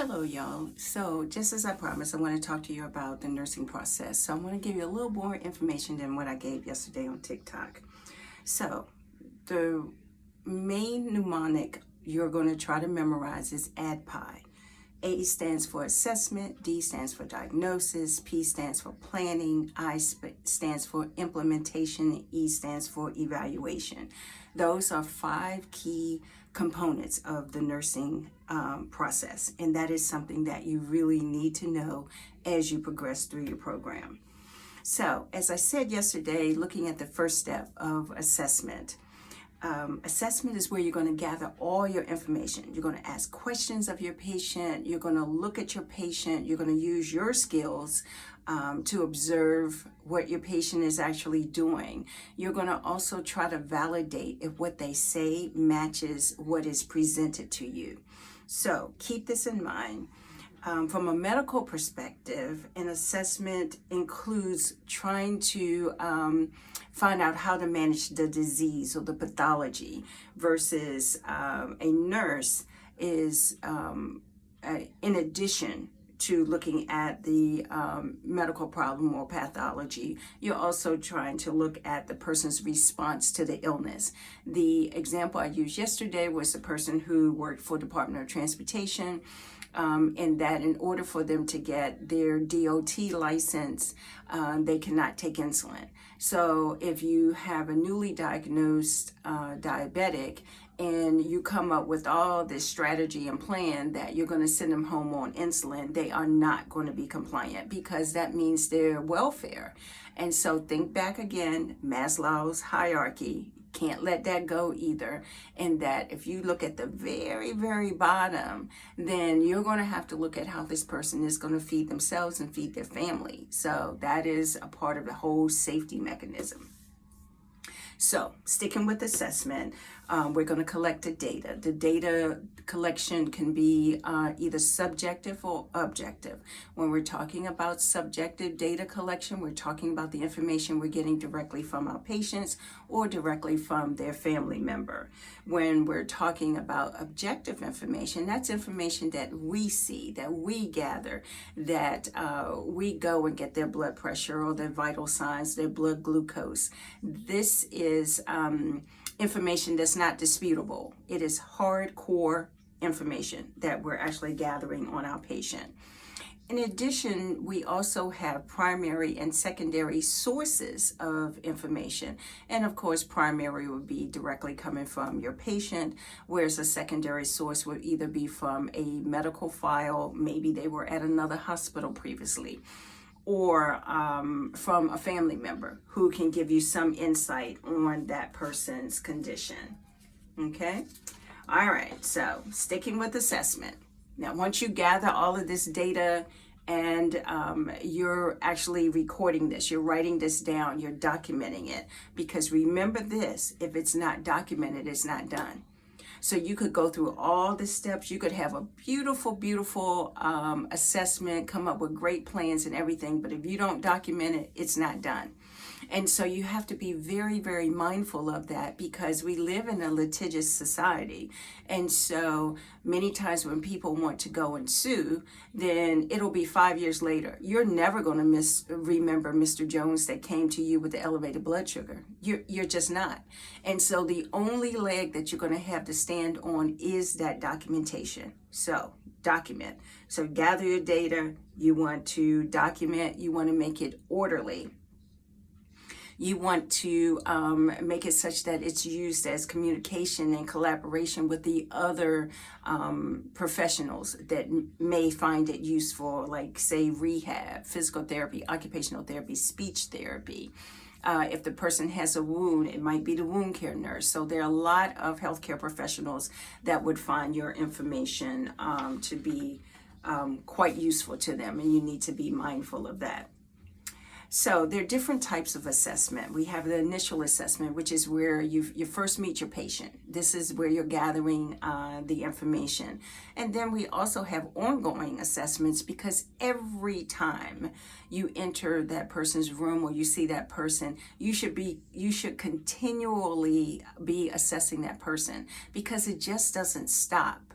Hello, y'all. So, just as I promised, I want to talk to you about the nursing process. So, I'm going to give you a little more information than what I gave yesterday on TikTok. So, the main mnemonic you're going to try to memorize is ADPI. A stands for assessment, D stands for diagnosis, P stands for planning, I stands for implementation, and E stands for evaluation. Those are 5 key components of the nursing process, and that is something that you really need to know as you progress through your program. So, as I said yesterday, looking at the first step of assessment, assessment is where you're going to gather all your information. You're going to ask questions of your patient. You're going to look at your patient. You're going to use your skills to observe what your patient is actually doing. You're going to also try to validate if what they say matches what is presented to you. So keep this in mind. From a medical perspective, an assessment includes trying to find out how to manage the disease or the pathology versus a nurse is in addition to looking at the medical problem or pathology, you're also trying to look at the person's response to the illness. The example I used yesterday was a person who worked for Department of Transportation, and that in order for them to get their DOT license, they cannot take insulin. So if you have a newly diagnosed diabetic and you come up with all this strategy and plan that you're going to send them home on insulin, they are not going to be compliant because that means their welfare. And so think back again, Maslow's hierarchy. Can't let that go either. And that if you look at the very, very bottom, then you're going to have to look at how this person is going to feed themselves and feed their family. So that is a part of the whole safety mechanism. So, sticking with assessment, we're going to collect the data. The data collection can be either subjective or objective. When we're talking about subjective data collection, we're talking about the information we're getting directly from our patients or directly from their family member. When we're talking about objective information, that's information that we see, that we gather, that we go and get their blood pressure or their vital signs, their blood glucose. This is information that's not disputable. It is hardcore information that we're actually gathering on our patient. In addition, we also have primary and secondary sources of information. And of course, primary would be directly coming from your patient, whereas a secondary source would either be from a medical file, maybe they were at another hospital previously, or from a family member who can give you some insight on that person's condition. Okay? All right, so sticking with assessment. Now, once you gather all of this data and you're actually recording this, you're writing this down, you're documenting it, because remember this, if it's not documented, it's not done. So you could go through all the steps. You could have a beautiful, beautiful assessment, come up with great plans and everything. But if you don't document it, it's not done. And so you have to be very, very mindful of that because we live in a litigious society. And so many times when people want to go and sue, then it'll be 5 years later. You're never going to remember Mr. Jones that came to you with the elevated blood sugar. You're just not. And so the only leg that you're going to have to stand on is that documentation. So document. So gather your data. You want to document. You want to make it orderly. You want to make it such that it's used as communication and collaboration with the other professionals that may find it useful, like say rehab, physical therapy, occupational therapy, speech therapy. If the person has a wound, it might be the wound care nurse. So there are a lot of healthcare professionals that would find your information to be quite useful to them, and you need to be mindful of that. So there are different types of assessment. We have the initial assessment, which is where you first meet your patient. This is where you're gathering the information. And then we also have ongoing assessments because every time you enter that person's room or you see that person, you should continually be assessing that person because it just doesn't stop.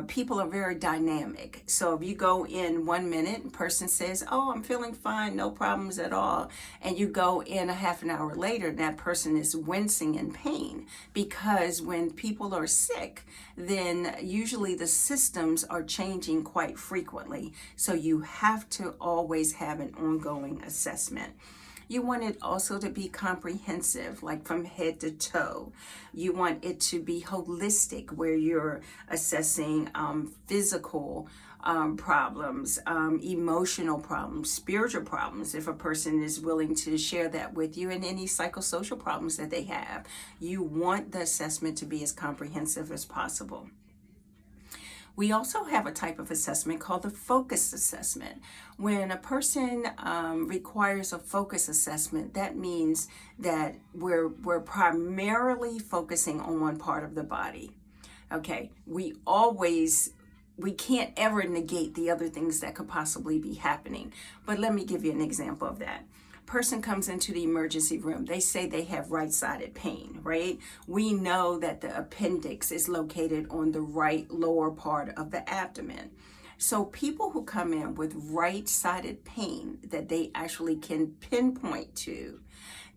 People are very dynamic. So if you go in 1 minute, and person says, oh, I'm feeling fine, no problems at all. And you go in a half an hour later, that person is wincing in pain, because when people are sick, then usually the systems are changing quite frequently. So you have to always have an ongoing assessment. You want it also to be comprehensive, like from head to toe. You want it to be holistic, where you're assessing physical problems, emotional problems, spiritual problems, if a person is willing to share that with you, and any psychosocial problems that they have. You want the assessment to be as comprehensive as possible. We also have a type of assessment called the focus assessment. When a person requires a focus assessment, that means that we're primarily focusing on one part of the body. Okay, we can't ever negate the other things that could possibly be happening. But let me give you an example of that. Person comes into the emergency room, they say they have right-sided pain, right? We know that the appendix is located on the right lower part of the abdomen. So people who come in with right-sided pain that they actually can pinpoint to,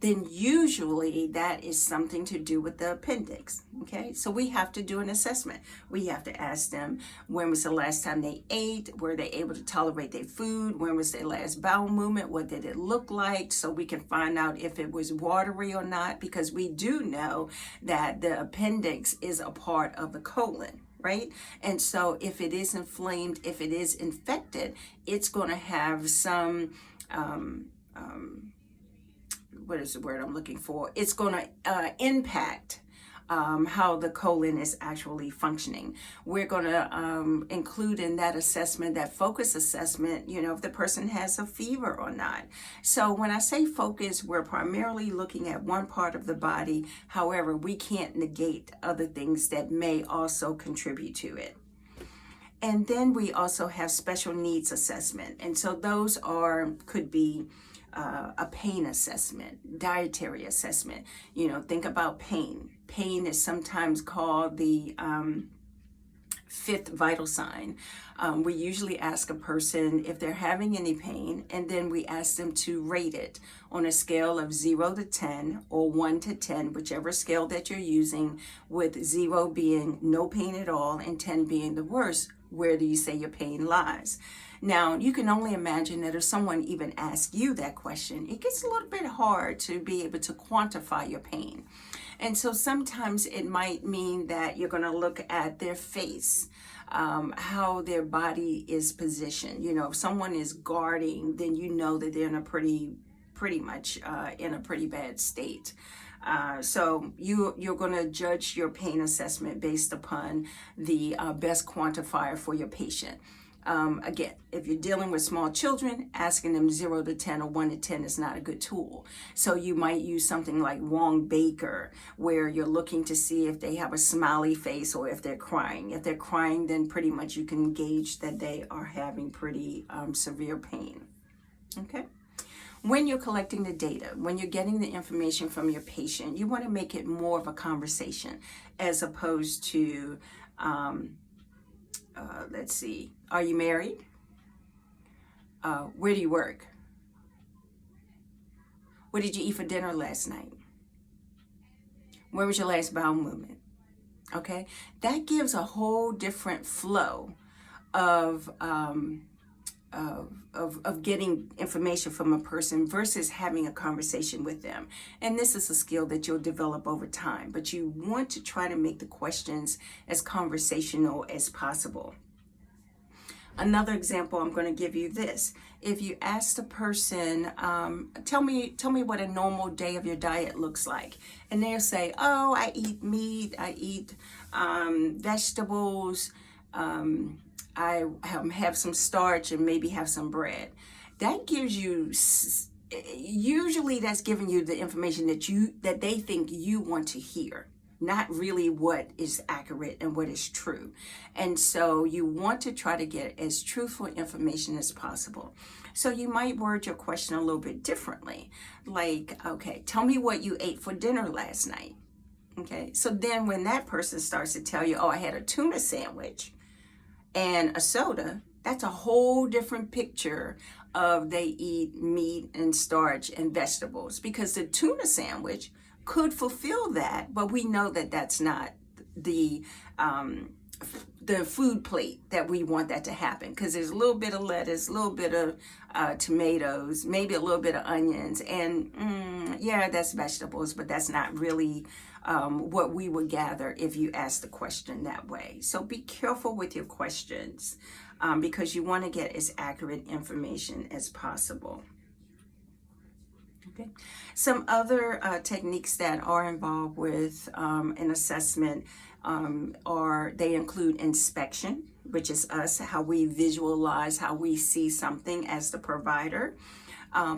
then usually that is something to do with the appendix, okay? So we have to do an assessment. We have to ask them, when was the last time they ate? Were they able to tolerate their food? When was their last bowel movement? What did it look like? So we can find out if it was watery or not, because we do know that the appendix is a part of the colon, right? And so if it is inflamed, if it is infected, it's going to have some, what is the word I'm looking for? It's going to impact how the colon is actually functioning. We're going to include in that assessment, that focus assessment, if the person has a fever or not. So when I say focus, we're primarily looking at one part of the body. However, we can't negate other things that may also contribute to it. And then we also have special needs assessment. And so those could be a pain assessment, dietary assessment. Think about pain. Pain is sometimes called the fifth vital sign. We usually ask a person if they're having any pain, and then we ask them to rate it on a scale of 0 to 10 or 1 to 10, whichever scale that you're using, with 0 being no pain at all and 10 being the worst. Where do you say your pain lies? Now, you can only imagine that if someone even asks you that question, it gets a little bit hard to be able to quantify your pain. And so sometimes it might mean that you're going to look at their face, how their body is positioned. If someone is guarding, then you know that they're in a pretty much in a pretty bad state. So you're going to judge your pain assessment based upon the best quantifier for your patient. Again, if you're dealing with small children, asking them 0 to 10 or 1 to 10 is not a good tool. So you might use something like Wong-Baker, where you're looking to see if they have a smiley face or if they're crying. If they're crying, then pretty much you can gauge that they are having pretty severe pain. Okay? When you're collecting the data, when you're getting the information from your patient, you want to make it more of a conversation as opposed to, let's see, are you married? Where do you work? What did you eat for dinner last night? Where was your last bowel movement? Okay, that gives a whole different flow of getting information from a person versus having a conversation with them. And this is a skill that you'll develop over time, but you want to try to make the questions as conversational as possible. Another example, I'm going to give you this. If you ask the person, tell me what a normal day of your diet looks like. And they'll say, oh, I eat meat, I eat vegetables, I have some starch and maybe have some bread. That gives you, usually that's giving you the information that they think you want to hear, not really what is accurate and what is true. And so you want to try to get as truthful information as possible. So you might word your question a little bit differently. Like, okay, tell me what you ate for dinner last night. Okay, so then when that person starts to tell you, oh, I had a tuna sandwich, And a soda, that's a whole different picture of they eat meat and starch and vegetables, because the tuna sandwich could fulfill that, but we know that that's not the food plate that we want that to happen, because there's a little bit of lettuce, a little bit of tomatoes, maybe a little bit of onions, and yeah, that's vegetables, but that's not really what we would gather if you ask the question that way. So be careful with your questions, because you want to get as accurate information as possible. Okay. Some other techniques that are involved with an assessment they include inspection, which is us, how we visualize, how we see something as the provider.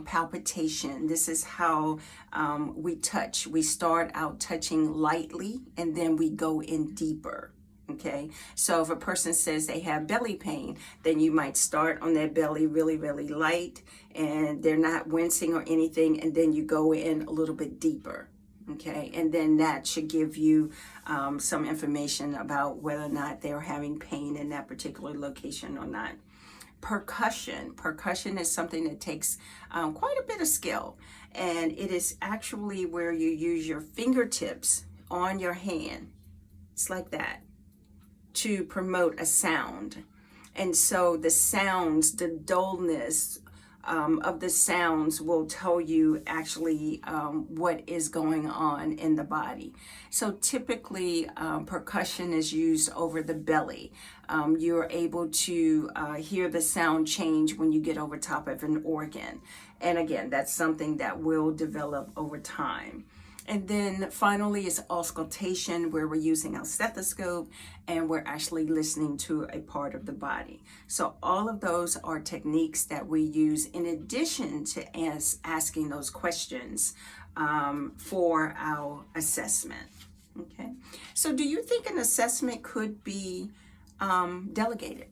Palpitation, this is how we touch. We start out touching lightly and then we go in deeper. Okay, so if a person says they have belly pain, then you might start on their belly really, really light and they're not wincing or anything, and then you go in a little bit deeper. Okay, and then that should give you some information about whether or not they're having pain in that particular location or not. Percussion is something that takes quite a bit of skill, and it is actually where you use your fingertips on your hand. It's like that, to promote a sound. And so the sounds, the dullness of the sounds will tell you actually what is going on in the body. So typically percussion is used over the belly. You're able to hear the sound change when you get over top of an organ. And again, that's something that will develop over time. And then finally is auscultation, where we're using our stethoscope and we're actually listening to a part of the body. So all of those are techniques that we use in addition to asking those questions for our assessment. Okay. So do you think an assessment could be delegated?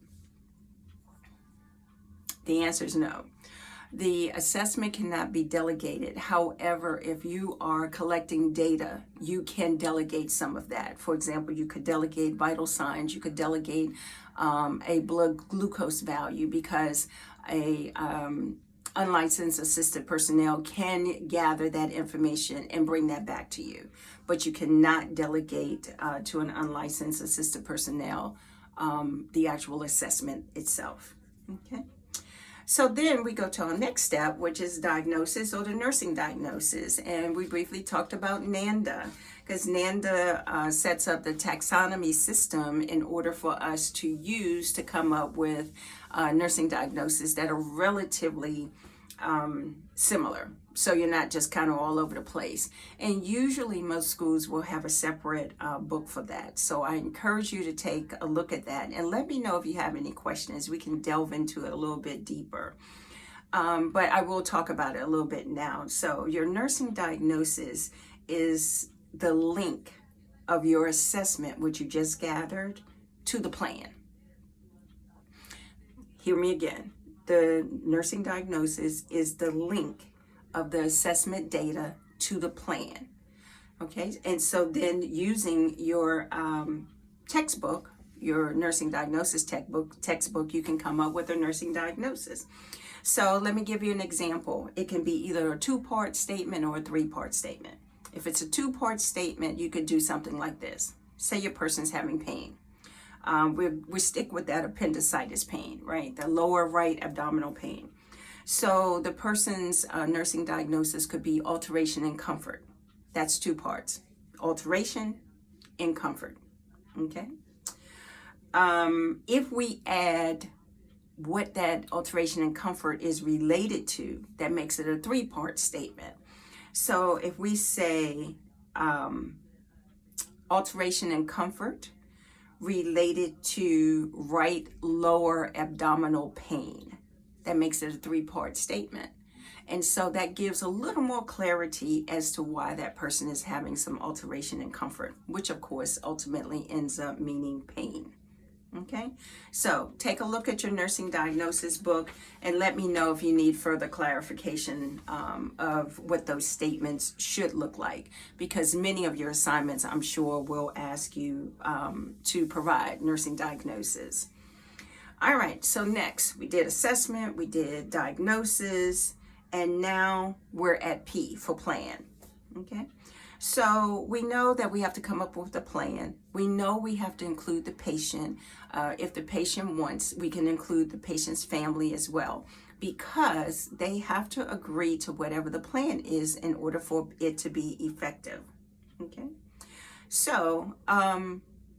The answer is no. The assessment cannot be delegated. However, if you are collecting data, you can delegate some of that. For example, you could delegate vital signs. You could delegate a blood glucose value, because a unlicensed assisted personnel can gather that information and bring that back to you. But you cannot delegate to an unlicensed assisted personnel the actual assessment itself. Okay. So then we go to our next step, which is diagnosis, or the nursing diagnosis. And we briefly talked about NANDA, because NANDA sets up the taxonomy system in order for us to use to come up with nursing diagnoses that are relatively similar. So you're not just kind of all over the place. And usually most schools will have a separate book for that. So I encourage you to take a look at that and let me know if you have any questions. We can delve into it a little bit deeper. But I will talk about it a little bit now. So your nursing diagnosis is the link of your assessment, which you just gathered, to the plan. Hear me again. The nursing diagnosis is the link of the assessment data to the plan. Okay, and so then using your textbook, your nursing diagnosis textbook, you can come up with a nursing diagnosis. So let me give you an example. It can be either a 2-part statement or a 3-part statement. If it's a 2-part statement, you could do something like this. Say your person's having pain. We stick with that appendicitis pain, right? The lower right abdominal pain. So the person's nursing diagnosis could be alteration in comfort. That's 2 parts. Alteration in comfort. Okay. If we add what that alteration in comfort is related to, that makes it a 3-part statement. So if we say alteration in comfort related to right lower abdominal pain, that makes it a 3-part statement. And so that gives a little more clarity as to why that person is having some alteration in comfort, which of course ultimately ends up meaning pain. Okay, so take a look at your nursing diagnosis book and let me know if you need further clarification of what those statements should look like, because many of your assignments, I'm sure, will ask you to provide nursing diagnosis. All right, so next we did assessment, we did diagnosis, and now we're at P for plan. Okay, so we know that we have to come up with a plan. We know we have to include the patient. If the patient wants, we can include the patient's family as well, because they have to agree to whatever the plan is in order for it to be effective. Okay, so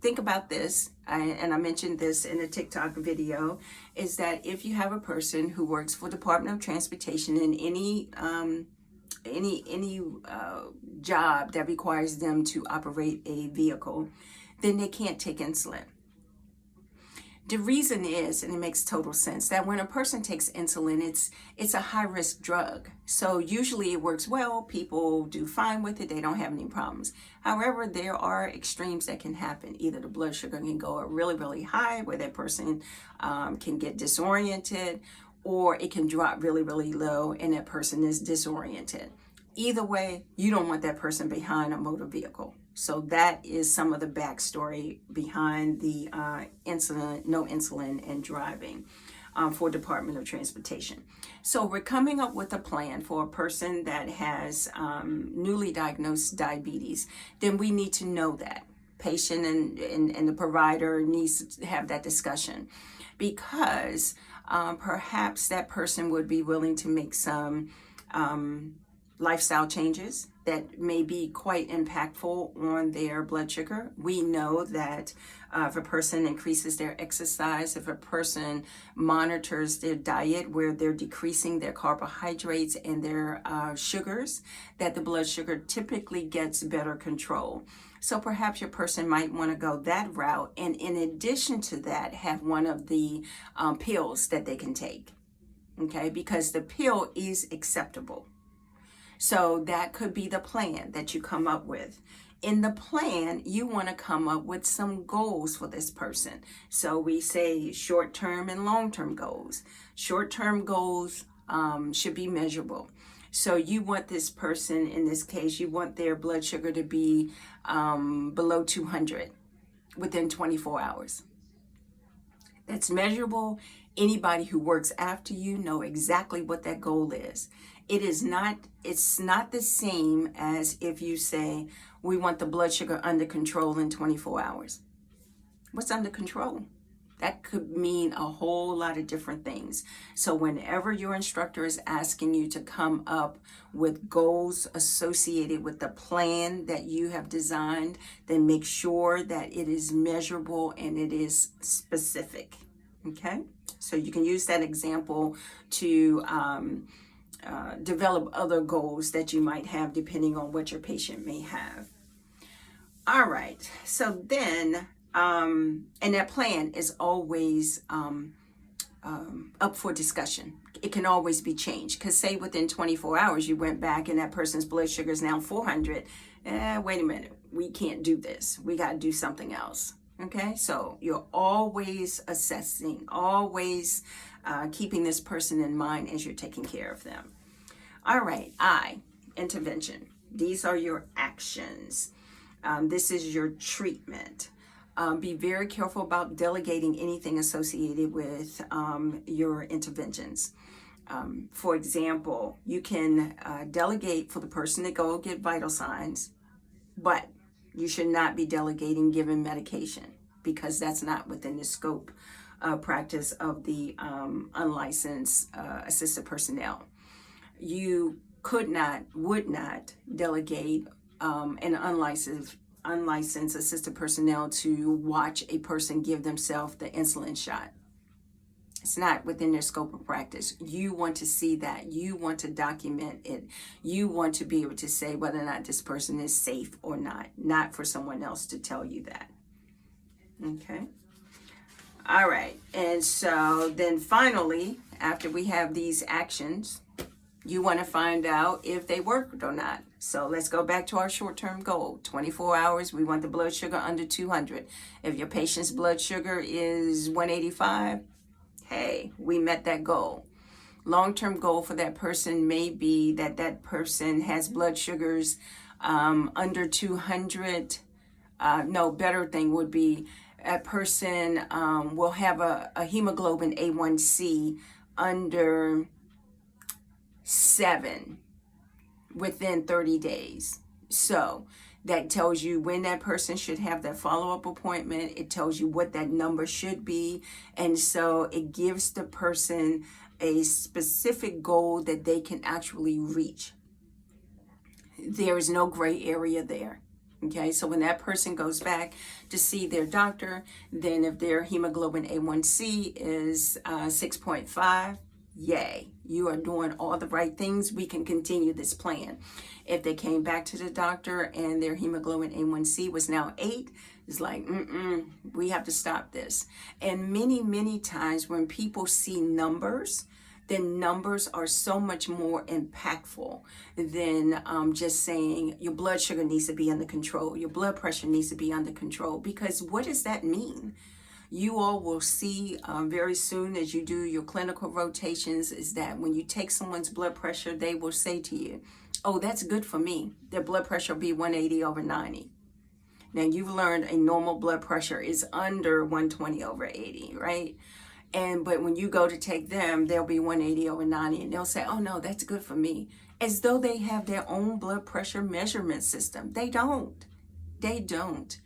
think about this, and I mentioned this in a TikTok video, is that if you have a person who works for Department of Transportation in any job that requires them to operate a vehicle, then they can't take insulin. The reason is, and it makes total sense, that when a person takes insulin, it's a high-risk drug. So usually it works well, people do fine with it, they don't have any problems. However, there are extremes that can happen. Either the blood sugar can go up really, really high, where that person can get disoriented, or it can drop really, really low and that person is disoriented. Either way, you don't want that person behind a motor vehicle. So that is some of the backstory behind the no insulin and driving for Department of Transportation. So we're coming up with a plan for a person that has newly diagnosed diabetes. Then we need to know that. Patient and the provider needs to have that discussion, because perhaps that person would be willing to make some lifestyle changes that may be quite impactful on their blood sugar. We know that if a person increases their exercise, if a person monitors their diet where they're decreasing their carbohydrates and their sugars, that the blood sugar typically gets better control. So perhaps your person might want to go that route, and in addition to that, have one of the pills that they can take, okay? Because the pill is acceptable. So that could be the plan that you come up with. In the plan, you want to come up with some goals for this person. So we say short-term and long-term goals. Short-term goals should be measurable. So you want this person, in this case, you want their blood sugar to be below 200 within 24 hours. That's measurable. Anybody who works after you know exactly what that goal is. It's not the same as if you say, we want the blood sugar under control in 24 hours. What's under control? That could mean a whole lot of different things. So whenever your instructor is asking you to come up with goals associated with the plan that you have designed, then make sure that it is measurable and it is specific. Okay? So you can use that example to develop other goals that you might have depending on what your patient may have. All right, so then, and that plan is always up for discussion. It can always be changed, because say within 24 hours you went back and that person's blood sugar is now 400. Wait a minute, we can't do this. We got to do something else. Okay, so you're always assessing, always keeping this person in mind as you're taking care of them. All right, I, intervention. These are your actions. This is your treatment. Be very careful about delegating anything associated with your interventions. For example, you can delegate for the person to go get vital signs, but you should not be delegating giving medication, because that's not within the scope practice of the unlicensed assisted personnel. You would not delegate an unlicensed assisted personnel to watch a person give themselves the insulin shot. It's not within their scope of practice. You want to see that. You want to document it. You want to be able to say whether or not this person is safe or not for someone else to tell you that. Okay. All right. And so then finally, after we have these actions, you want to find out if they worked or not. So let's go back to our short-term goal. 24 hours, we want the blood sugar under 200. If your patient's blood sugar is 185, hey, we met that goal. Long-term goal for that person may be that that person has blood sugars under 200. Better thing would be a person will have a hemoglobin A1C under 7 within 30 days. So that tells you when that person should have that follow-up appointment. It tells you what that number should be. And so it gives the person a specific goal that they can actually reach. There is no gray area there. Okay, so when that person goes back to see their doctor, then if their hemoglobin A1C is 6.5, yay, you are doing all the right things. We can continue this plan. If they came back to the doctor and their hemoglobin A1C was now 8, it's like, we have to stop this. And many, many times when people see numbers, then numbers are so much more impactful than just saying your blood sugar needs to be under control, your blood pressure needs to be under control. Because what does that mean? You all will see very soon as you do your clinical rotations is that when you take someone's blood pressure, they will say to you, oh, that's good for me. Their blood pressure will be 180/90. Now, you've learned a normal blood pressure is under 120/80, right? But when you go to take them, they'll be 180/90, and they'll say, oh, no, that's good for me. As though they have their own blood pressure measurement system. They don't. They don't.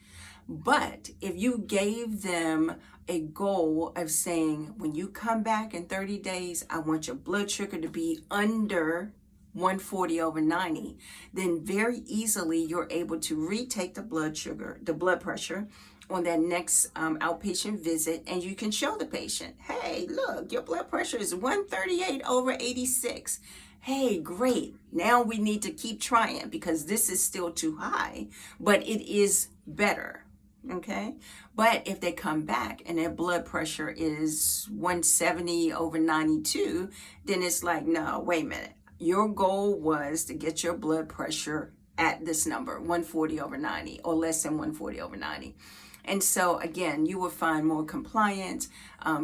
But if you gave them a goal of saying, when you come back in 30 days, I want your blood sugar to be under 140/90, then very easily you're able to retake the blood pressure on that next outpatient visit, and you can show the patient, hey, look, your blood pressure is 138/86. Hey, great. Now we need to keep trying because this is still too high, but it is better. Okay, but if they come back and their blood pressure is 170/92, then it's like, no, wait a minute. Your goal was to get your blood pressure at this number, 140/90 or less than 140/90. And so again, you will find more compliance,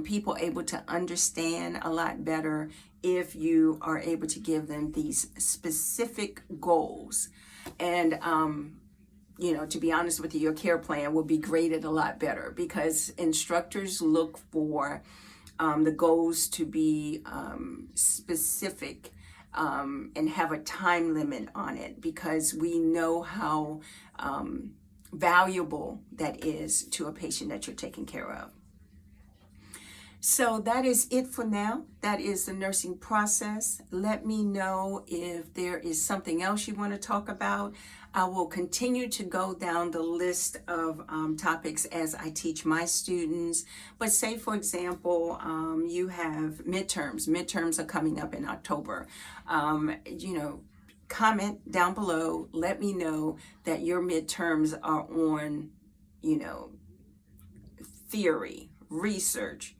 people able to understand a lot better if you are able to give them these specific goals. And to be honest with you, your care plan will be graded a lot better because instructors look for the goals to be specific and have a time limit on it because we know how valuable that is to a patient that you're taking care of. So that is it for now. That is the nursing process. Let me know if there is something else you want to talk about. I will continue to go down the list of topics as I teach my students. But say, for example, you have midterms. Midterms are coming up in October. Comment down below. Let me know that your midterms are on, theory, research,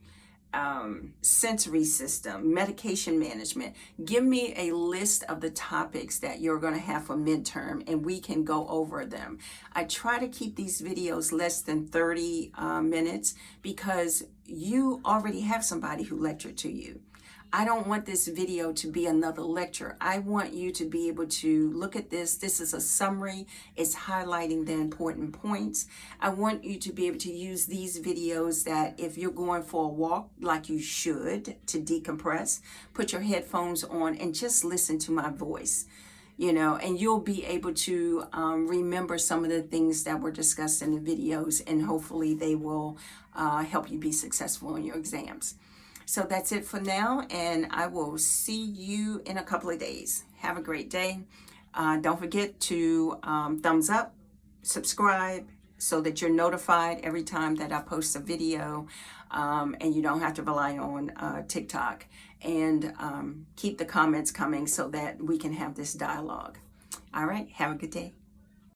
sensory system, medication management. Give me a list of the topics that you're going to have for midterm and we can go over them. I try to keep these videos less than 30 minutes because you already have somebody who lectured to you. I don't want this video to be another lecture. I want you to be able to look at this. This is a summary. It's highlighting the important points. I want you to be able to use these videos that if you're going for a walk, like you should, to decompress, put your headphones on and just listen to my voice, and you'll be able to remember some of the things that were discussed in the videos, and hopefully they will help you be successful in your exams. So that's it for now, and I will see you in a couple of days. Have a great day. Don't forget to thumbs up, subscribe, so that you're notified every time that I post a video, and you don't have to rely on TikTok. And keep the comments coming so that we can have this dialogue. All right, have a good day.